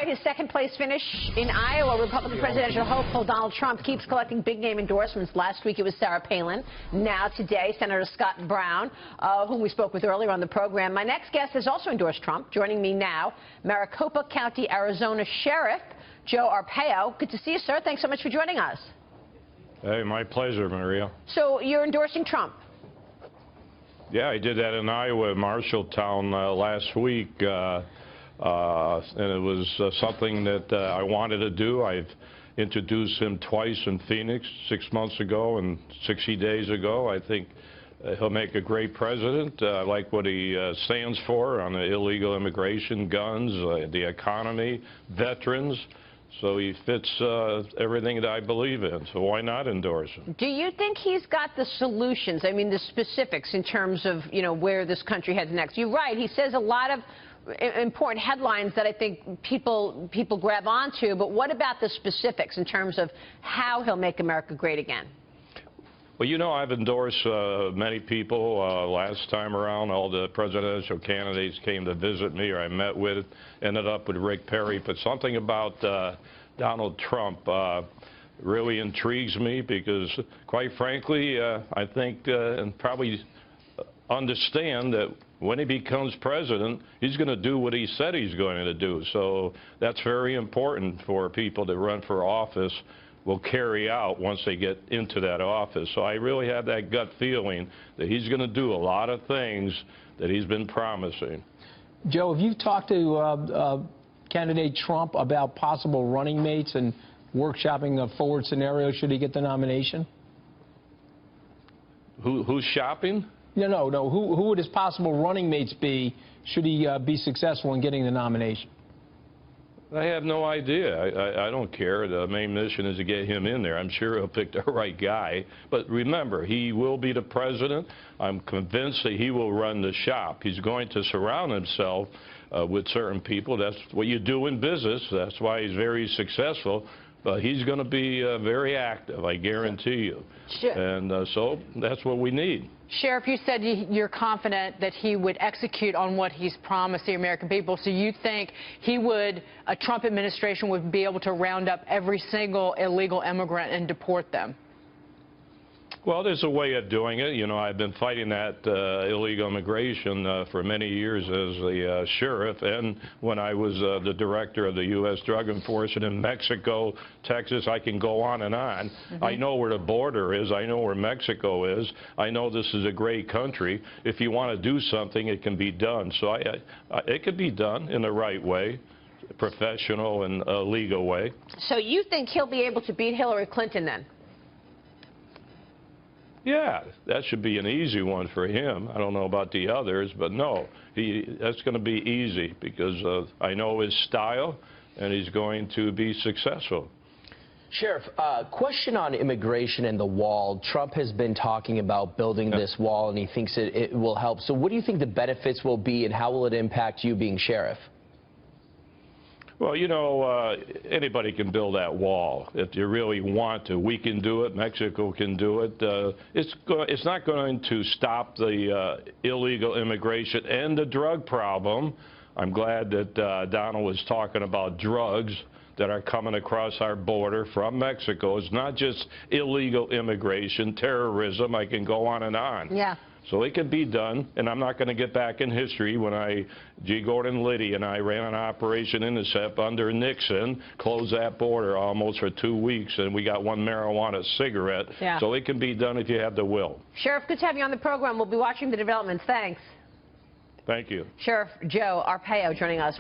Despite his second-place finish in Iowa, Republican presidential hopeful Donald Trump keeps collecting big-name endorsements. Last week it was Sarah Palin. Now today, Senator Scott Brown, whom we spoke with earlier on the program. My next guest has also endorsed Trump. Joining me now, Maricopa County, Arizona Sheriff Joe Arpaio. Good to see you, sir. Thanks so much for joining us. Hey, my pleasure, Maria. So you're endorsing Trump? Yeah, I did that in Iowa, Marshalltown, last week. And it was something that I wanted to do. I've introduced him twice in Phoenix 6 months ago and 60 days ago. I think he'll make a great president. I like what he stands for on illegal immigration, guns, the economy, veterans. So he fits everything that I believe in. So why not endorse him? Do you think he's got the solutions? I mean, the specifics in terms of, where this country heads next. You're right. He says a lot of important headlines that I think people grab onto. But what about the specifics in terms of how he'll make America great again? Well, I've endorsed many people last time around. All the presidential candidates came to visit me, or I met with, ended up with Rick Perry. But something about Donald Trump really intrigues me because, quite frankly, I think and probably understand that when he becomes president, he's going to do what he said he's going to do. So that's very important for people to run for office. Will carry out once they get into that office. So I really have that gut feeling that he's going to do a lot of things that he's been promising. Joe, have you talked to candidate Trump about possible running mates and workshopping a forward scenario should he get the nomination? Who's shopping? No. Who would his possible running mates be should he be successful in getting the nomination? I have no idea. I don't care. The main mission is to get him in there. I'm sure he'll pick the right guy. But remember, he will be the president. I'm convinced that he will run the shop. He's going to surround himself with certain people. That's what you do in business. That's why he's very successful. But he's going to be very active, I guarantee you. Sure. And so that's what we need. Sheriff, you said you're confident that he would execute on what he's promised the American people. So you think a Trump administration would be able to round up every single illegal immigrant and deport them? Well, there's a way of doing it. I've been fighting that illegal immigration for many years as the sheriff, and when I was the director of the U.S. Drug Enforcement in Mexico, Texas. I can go on and on. I know where the border is. I know where Mexico is. I know this is a great country. If you want to do something, it can be done. So it could be done in the right way, professional and legal way. So you think he'll be able to beat Hillary Clinton then? Yeah, that should be an easy one for him. I don't know about the others, but no, that's going to be easy because I know his style, and he's going to be successful. Sheriff, question on immigration and the wall. Trump has been talking about building this wall, and he thinks it will help. So what do you think the benefits will be, and how will it impact you being sheriff? Well, anybody can build that wall if you really want to. We can do it. Mexico can do it. It's not going to stop the illegal immigration and the drug problem. I'm glad that Donald was talking about drugs that are coming across our border from Mexico. It's not just illegal immigration, terrorism. I can go on and on. Yeah. So it can be done, and I'm not going to get back in history when G. Gordon Liddy and I ran an Operation Intercept under Nixon, closed that border almost for 2 weeks, and we got one marijuana cigarette. Yeah. So it can be done if you have the will. Sheriff, good to have you on the program. We'll be watching the developments. Thanks. Thank you. Sheriff Joe Arpaio joining us.